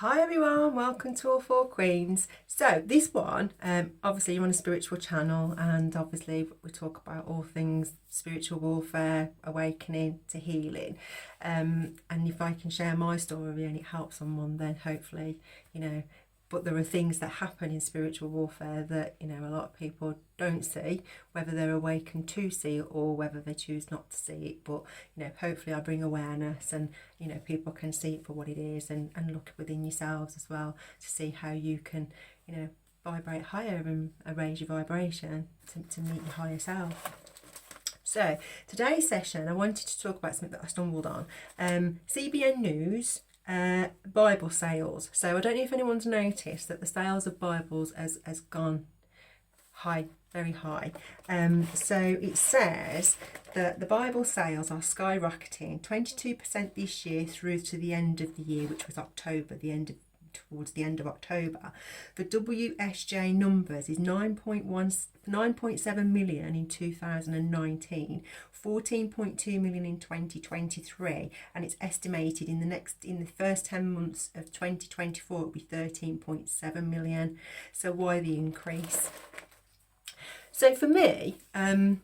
Hi everyone, welcome to All Four Queens. So this one, obviously you're on a spiritual channel, and obviously we talk about all things spiritual warfare, awakening to healing. And if I can share my story and it helps someone, then hopefully, but there are things that happen in spiritual warfare that, a lot of people don't see, whether they're awakened to see it or whether they choose not to see it. But, hopefully I bring awareness and, people can see it for what it is, and look within yourselves as well to see how you can, vibrate higher and raise your vibration to meet your higher self. So today's session, I wanted to talk about something that I stumbled on. CBN News, Bible sales. So I don't know if anyone's noticed that the sales of Bibles has gone high, very high. So it says that the Bible sales are skyrocketing 22% this year through to the end of the year, which was October, towards the end of October. The WSJ numbers is 9.7 million in 2019, 14.2 million in 2023, and it's estimated in the first 10 months of 2024 it'll be 13.7 million. So why the increase? So for me, I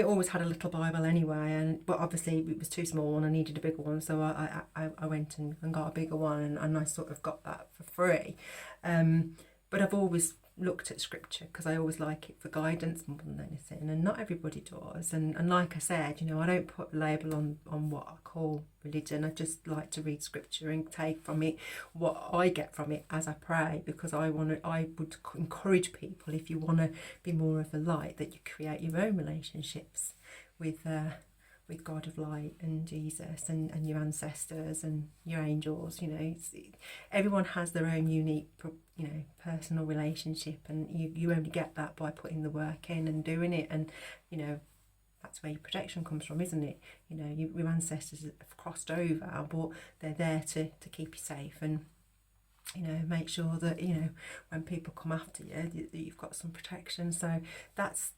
always had a little Bible anyway, but obviously it was too small and I needed a bigger one, so I went and got a bigger one, and I sort of got that for free. But I've always looked at scripture because I always like it for guidance more than anything, and not everybody does. And like I said, I don't put a label on what I call religion. I just like to read scripture and take from it what I get from it as I pray, because I would encourage people, if you want to be more of a light, that you create your own relationships with God of light and Jesus and your ancestors and your angels. Everyone has their own unique personal relationship, and you only get that by putting the work in and doing it. And that's where your protection comes from, isn't it? Your ancestors have crossed over, but they're there to keep you safe and make sure that when people come after you, that you've got some protection. So that's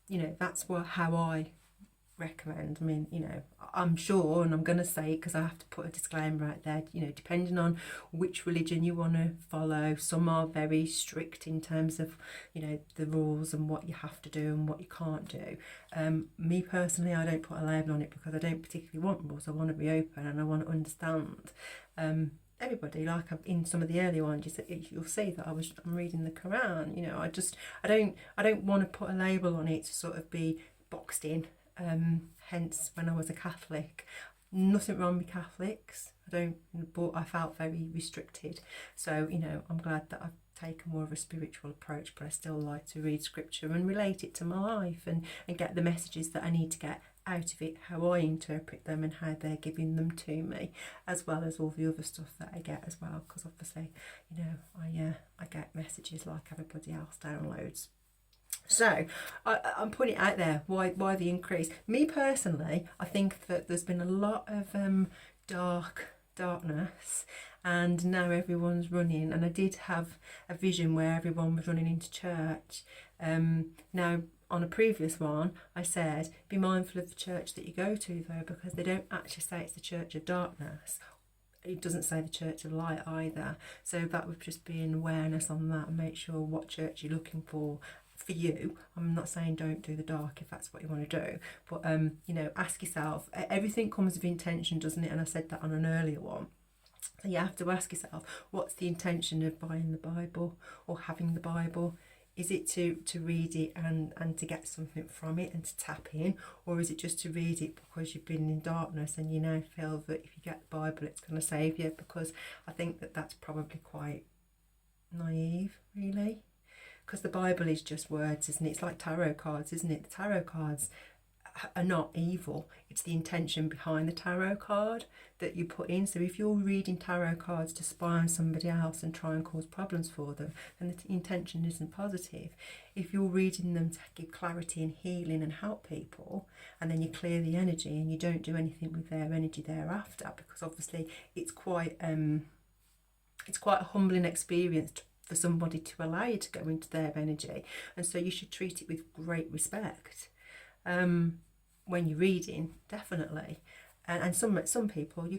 how I recommend. I mean, I'm sure, and I'm going to say it because I have to put a disclaimer out there, depending on which religion you want to follow, some are very strict in terms of the rules and what you have to do and what you can't do. Me personally, I don't put a label on it because I don't particularly want rules. I want to be open and I want to understand everybody. Like in some of the earlier ones, you'll see that I'm reading the Quran. I don't want to put a label on it to sort of be boxed in. Hence, when I was a Catholic, nothing wrong with Catholics, but I felt very restricted. So, I'm glad that I've taken more of a spiritual approach, but I still like to read scripture and relate it to my life and get the messages that I need to get out of it, how I interpret them and how they're giving them to me, as well as all the other stuff that I get as well, because obviously, I get messages like everybody else downloads. So I'm putting it out there, why the increase. Me personally, I think that there's been a lot of darkness, and now everyone's running, and I did have a vision where everyone was running into church. Now on a previous one I said be mindful of the church that you go to though, because they don't actually say it's the church of darkness. It doesn't say the church of light either, so that would just be an awareness on that, and make sure what church you're looking for you. I'm not saying don't do the dark if that's what you want to do, but ask yourself, everything comes with intention, doesn't it? And I said that on an earlier one. So you have to ask yourself, what's the intention of buying the Bible or having the Bible? Is it to read it and to get something from it and to tap in, or is it just to read it because you've been in darkness and you now feel that if you get the Bible it's going to save you? Because I think that that's probably quite naive, really. Because the Bible is just words, isn't it? It's like tarot cards, isn't it? The tarot cards are not evil. It's the intention behind the tarot card that you put in. So if you're reading tarot cards to spy on somebody else and try and cause problems for them, then the intention isn't positive. If you're reading them to give clarity and healing and help people, and then you clear the energy and you don't do anything with their energy thereafter, because obviously it's quite a humbling experience for somebody to allow you to go into their energy, and so you should treat it with great respect when you're reading, definitely. And some people,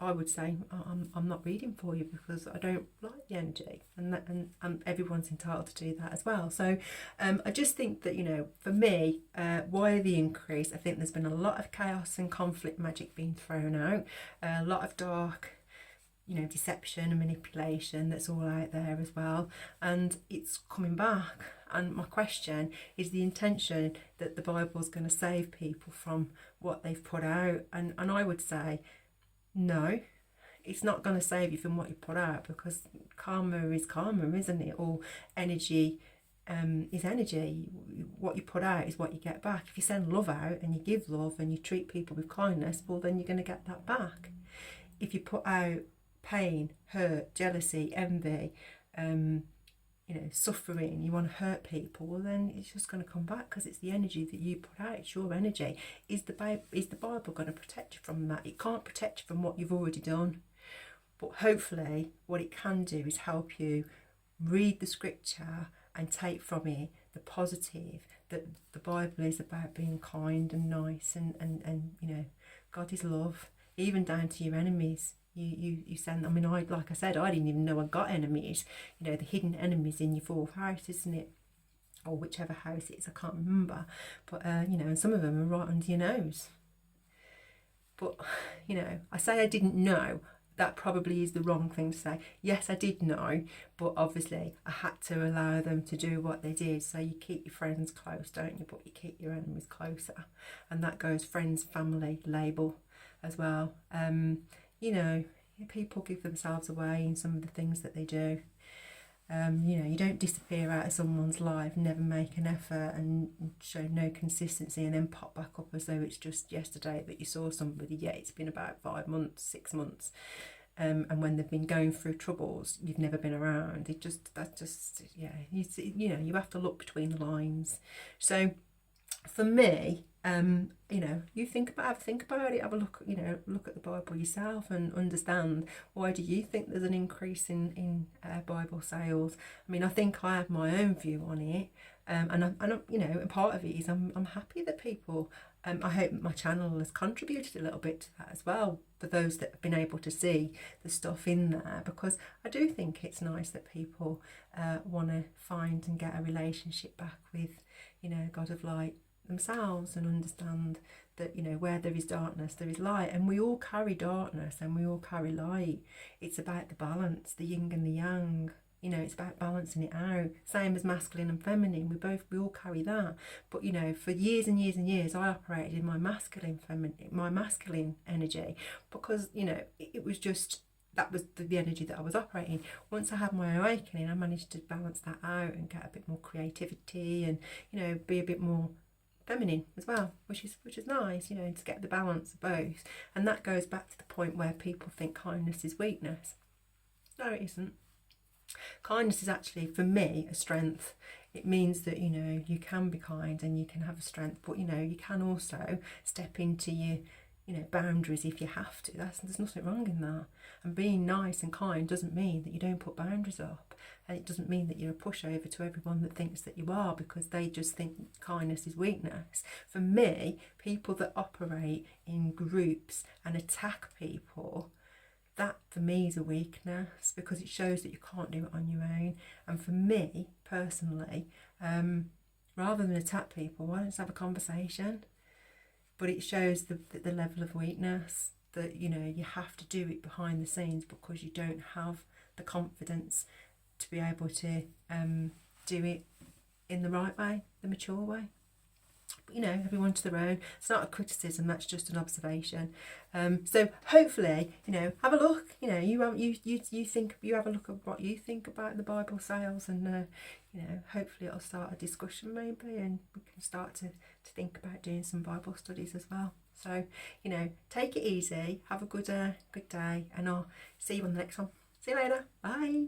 I would say, I'm not reading for you because I don't like the energy, and everyone's entitled to do that as well. So I just think that, you know, for me, why the increase? I think there's been a lot of chaos and conflict magic being thrown out, a lot of dark, you know, deception and manipulation that's all out there as well, and it's coming back. And my question is the intention that the Bible's going to save people from what they've put out, and I would say no, it's not going to save you from what you put out, because karma is karma, isn't it? Or energy is energy. What you put out is what you get back. If you send love out and you give love and you treat people with kindness, well, then you're going to get that back. If you put out pain, hurt, jealousy, envy, you know, suffering, you want to hurt people, well, then it's just going to come back, because it's the energy that you put out. It's your energy. Is the Bible going to protect you from that? It can't protect you from what you've already done, but hopefully what it can do is help you read the scripture and take from it the positive, that the Bible is about being kind and nice, and you know, God is love, even down to your enemies. You send, I mean, like I said, I didn't even know I got enemies, you know, the hidden enemies in your fourth house, isn't it? Or whichever house it is, I can't remember. But, you know, and some of them are right under your nose. But, you know, I say I didn't know. That probably is the wrong thing to say. Yes, I did know, but obviously I had to allow them to do what they did. So you keep your friends close, don't you? But you keep your enemies closer. And that goes friends, family, label as well. You know, people give themselves away in some of the things that they do. You know, you don't disappear out of someone's life, never make an effort and show no consistency, and then pop back up as though it's just yesterday that you saw somebody. Yeah, it's been about 5 months, 6 months. And when they've been going through troubles, you've never been around. Yeah, you know, you have to look between the lines. So for me, you know, you think about it, have a look, you know, look at the Bible yourself and understand, why do you think there's an increase in Bible sales? I mean, I think I have my own view on it, and you know, and part of it is I'm happy that people, I hope my channel has contributed a little bit to that as well, for those that have been able to see the stuff in there, because I do think it's nice that people want to find and get a relationship back with, you know, God of light themselves, and understand that, you know, where there is darkness there is light, and we all carry darkness and we all carry light. It's about the balance, the yin and the yang, you know, it's about balancing it out. Same as masculine and feminine, we all carry that. But, you know, for years and years and years I operated in my masculine energy, because, you know, it was just, that was the energy that I was operating. Once I had my awakening, I managed to balance that out and get a bit more creativity, and, you know, be a bit more feminine as well, which is nice, you know, to get the balance of both. And that goes back to the point where people think kindness is weakness. No, it isn't. Kindness is actually, for me, a strength. It means that, you know, you can be kind and you can have a strength, but, you know, you can also step into your, you know, boundaries if you have to. There's nothing wrong in that. And being nice and kind doesn't mean that you don't put boundaries up. And it doesn't mean that you're a pushover to everyone that thinks that you are, because they just think kindness is weakness. For me, people that operate in groups and attack people, that for me is a weakness, because it shows that you can't do it on your own. And for me, personally, rather than attack people, why don't you have a conversation? But it shows the level of weakness, that, you know, you have to do it behind the scenes because you don't have the confidence to be able to do it in the right way, the mature way. But, you know, everyone to their own. It's not a criticism, that's just an observation. So hopefully, you know, have a look. You know, you have a look at what you think about the Bible sales, and you know, hopefully it'll start a discussion maybe, and we can start to think about doing some Bible studies as well. So, you know, take it easy, have a good day, and I'll see you on the next one. See you later. Bye.